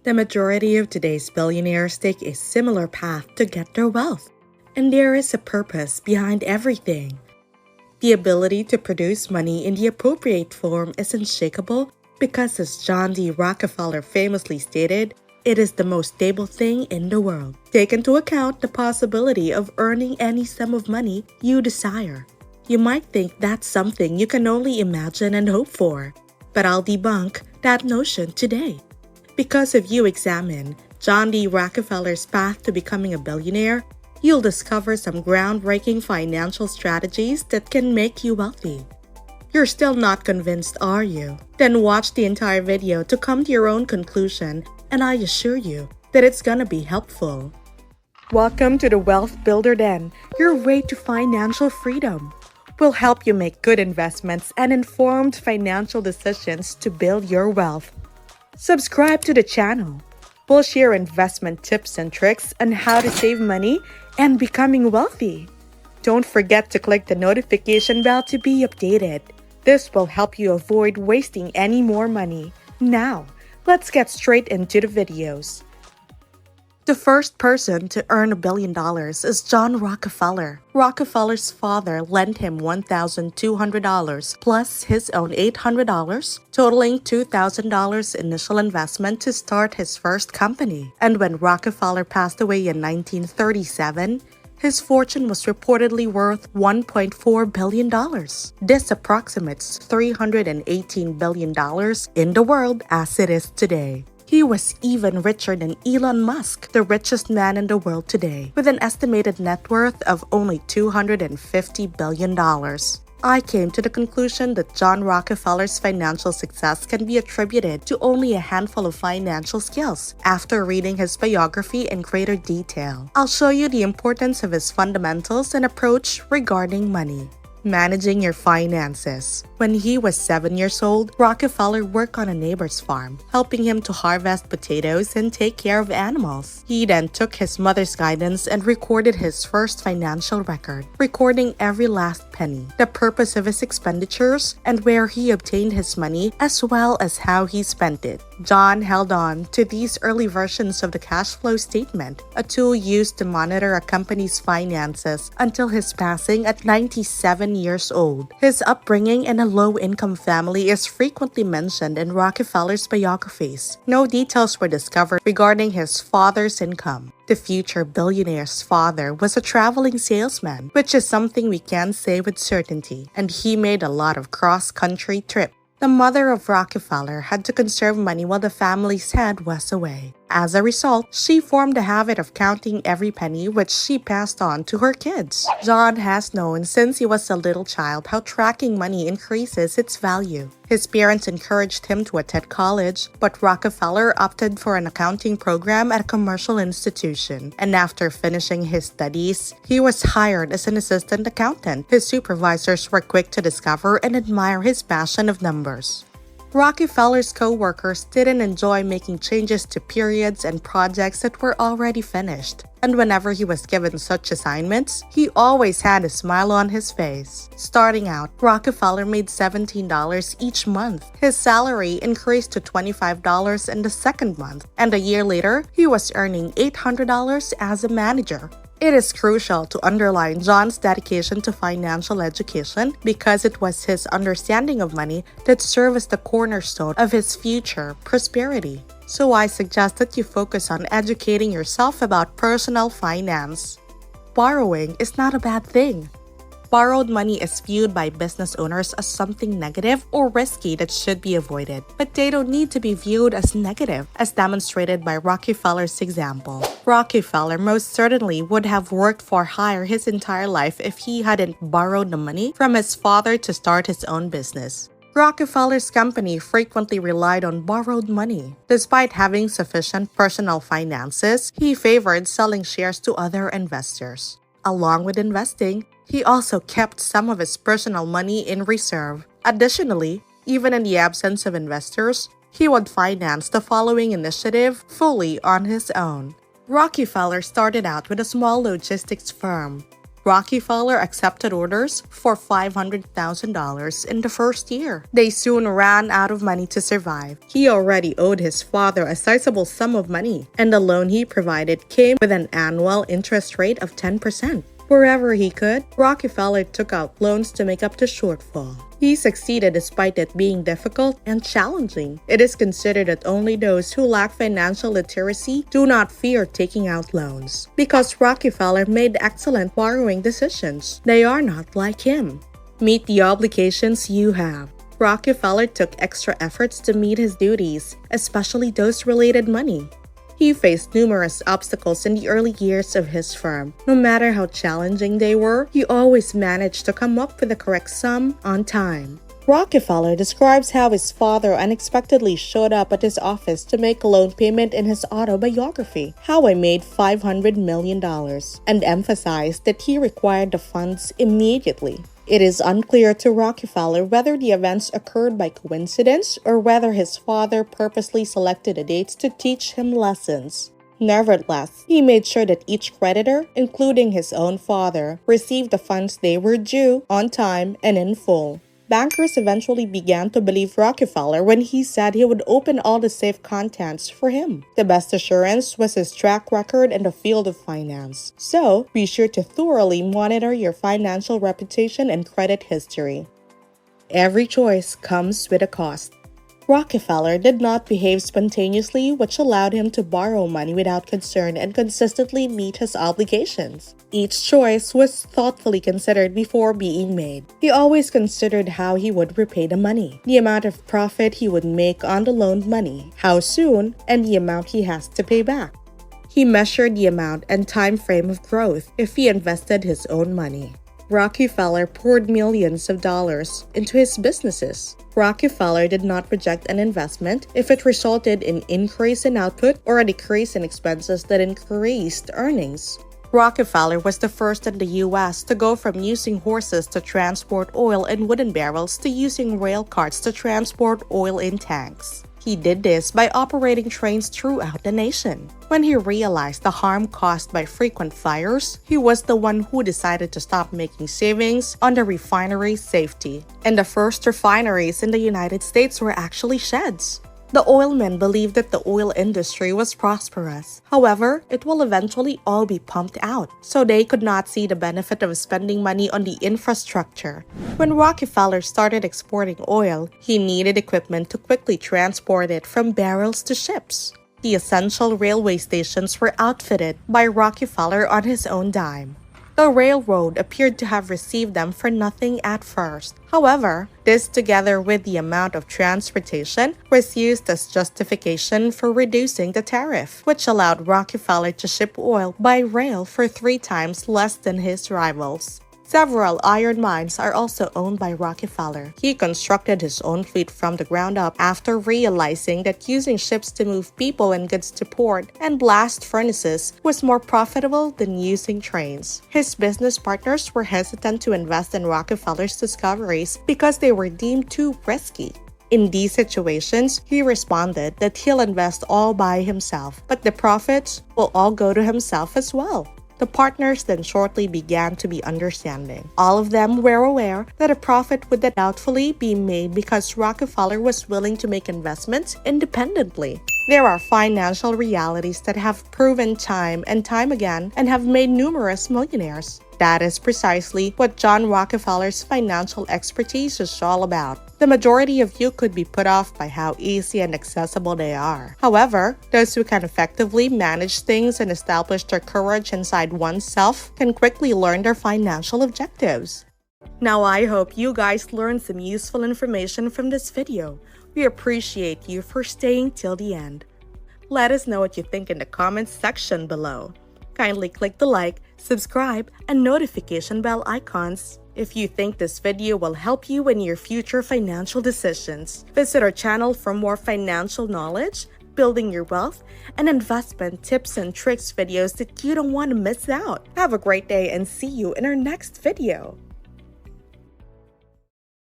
The majority of today's billionaires take a similar path to get their wealth, and there is a purpose behind everything. The ability to produce money in the appropriate form is unshakable because, as John D. Rockefeller famously stated, it is the most stable thing in the world. Take into account the possibility of earning any sum of money you desire. You might think that's something you can only imagine and hope for, but I'll debunk that notion today. Because if you examine John D. Rockefeller's path to becoming a billionaire, you'll discover some groundbreaking financial strategies that can make you wealthy. You're still not convinced, are you? Then watch the entire video to come to your own conclusion, and I assure you that it's gonna be helpful. Welcome to the Wealth Builder Den, your way to financial freedom. We'll help you make good investments and informed financial decisions to build your wealth. Subscribe to the channel. We'll share investment tips and tricks on how to save money and becoming wealthy. Don't forget to click the notification bell to be updated. This will help you avoid wasting any more money. Now, let's get straight into the videos. The first person to earn $1 billion is John Rockefeller. Rockefeller's father lent him $1,200 plus his own $800, totaling $2,000 initial investment to start his first company. And when Rockefeller passed away in 1937, his fortune was reportedly worth $1.4 billion. This approximates $318 billion in the world as it is today. He was even richer than Elon Musk, the richest man in the world today, with an estimated net worth of only $250 billion. I came to the conclusion that John Rockefeller's financial success can be attributed to only a handful of financial skills. After reading his biography in greater detail, I'll show you the importance of his fundamentals and approach regarding money. Managing your finances. When he was 7 years old, Rockefeller worked on a neighbor's farm, helping him to harvest potatoes and take care of animals. He then took his mother's guidance and recorded his first financial record, recording every last penny, the purpose of his expenditures, and where he obtained his money, as well as how he spent it. John held on to these early versions of the cash flow statement, a tool used to monitor a company's finances, until his passing at 97 years old. His upbringing in a low-income family is frequently mentioned in Rockefeller's biographies. No details were discovered regarding his father's income. The future billionaire's father was a traveling salesman, which is something we can say with certainty, and he made a lot of cross-country trips. The mother of Rockefeller had to conserve money while the family's head was away. As a result, she formed a habit of counting every penny, which she passed on to her kids. John has known since he was a little child how tracking money increases its value. His parents encouraged him to attend college, but Rockefeller opted for an accounting program at a commercial institution. And after finishing his studies, he was hired as an assistant accountant. His supervisors were quick to discover and admire his passion of numbers. Rockefeller's co-workers didn't enjoy making changes to periods and projects that were already finished, and whenever he was given such assignments, he always had a smile on his face. Starting out, Rockefeller made $17 each month. His salary increased to $25 in the second month, and a year later, he was earning $800 as a manager. It is crucial to underline John's dedication to financial education because it was his understanding of money that served as the cornerstone of his future prosperity. So I suggest that you focus on educating yourself about personal finance. Borrowing is not a bad thing. Borrowed money is viewed by business owners as something negative or risky that should be avoided, but they don't need to be viewed as negative, as demonstrated by Rockefeller's example. Rockefeller most certainly would have worked for hire his entire life if he hadn't borrowed the money from his father to start his own business. Rockefeller's company frequently relied on borrowed money. Despite having sufficient personal finances, he favored selling shares to other investors. Along with investing, he also kept some of his personal money in reserve. Additionally, even in the absence of investors, he would finance the following initiative fully on his own. Rockefeller started out with a small logistics firm. Rockefeller accepted orders for $500,000 in the first year. They soon ran out of money to survive. He already owed his father a sizable sum of money, and the loan he provided came with an annual interest rate of 10%. Wherever he could, Rockefeller took out loans to make up the shortfall. He succeeded despite it being difficult and challenging. It is considered that only those who lack financial literacy do not fear taking out loans. Because Rockefeller made excellent borrowing decisions, they are not like him. Meet the obligations you have. Rockefeller took extra efforts to meet his duties, especially those related money. He faced numerous obstacles in the early years of his firm. No matter how challenging they were, he always managed to come up with the correct sum on time. Rockefeller describes how his father unexpectedly showed up at his office to make a loan payment in his autobiography, How I Made $500 Million, and emphasized that he required the funds immediately. It is unclear to Rockefeller whether the events occurred by coincidence or whether his father purposely selected the dates to teach him lessons. Nevertheless, he made sure that each creditor, including his own father, received the funds they were due on time and in full. Bankers eventually began to believe Rockefeller when he said he would open all the safe contents for him. The best assurance was his track record in the field of finance. So, be sure to thoroughly monitor your financial reputation and credit history. Every choice comes with a cost. Rockefeller did not behave spontaneously, which allowed him to borrow money without concern and consistently meet his obligations. Each choice was thoughtfully considered before being made. He always considered how he would repay the money, the amount of profit he would make on the loaned money, how soon, and the amount he has to pay back. He measured the amount and time frame of growth if he invested his own money. Rockefeller poured millions of dollars into his businesses. Rockefeller did not reject an investment if it resulted in increase in output or a decrease in expenses that increased earnings. Rockefeller was the first in the U.S. to go from using horses to transport oil in wooden barrels to using rail cars to transport oil in tanks. He did this by operating trains throughout the nation. When he realized the harm caused by frequent fires, he was the one who decided to stop making savings on the refinery safety. And the first refineries in the United States were actually sheds. The oilmen believed that the oil industry was prosperous. However, it will eventually all be pumped out, so they could not see the benefit of spending money on the infrastructure. When Rockefeller started exporting oil, he needed equipment to quickly transport it from barrels to ships. The essential railway stations were outfitted by Rockefeller on his own dime. The railroad appeared to have received them for nothing at first. However, this together with the amount of transportation was used as justification for reducing the tariff, which allowed Rockefeller to ship oil by rail for 3 times less than his rivals. Several iron mines are also owned by Rockefeller. He constructed his own fleet from the ground up after realizing that using ships to move people and goods to port and blast furnaces was more profitable than using trains. His business partners were hesitant to invest in Rockefeller's discoveries because they were deemed too risky. In these situations, he responded that he'll invest all by himself, but the profits will all go to himself as well. The partners then shortly began to be understanding. All of them were aware that a profit would doubtfully be made because Rockefeller was willing to make investments independently. There are financial realities that have proven time and time again and have made numerous millionaires. That is precisely what John Rockefeller's financial expertise is all about. The majority of you could be put off by how easy and accessible they are. However, those who can effectively manage things and establish their courage inside oneself can quickly learn their financial objectives. Now I hope you guys learned some useful information from this video. We appreciate you for staying till the end. Let us know what you think in the comments section below. Kindly click the like, subscribe, and notification bell icons if you think this video will help you in your future financial decisions. Visit our channel for more financial knowledge, building your wealth, and investment tips and tricks videos that you don't want to miss out. Have a great day and see you in our next video.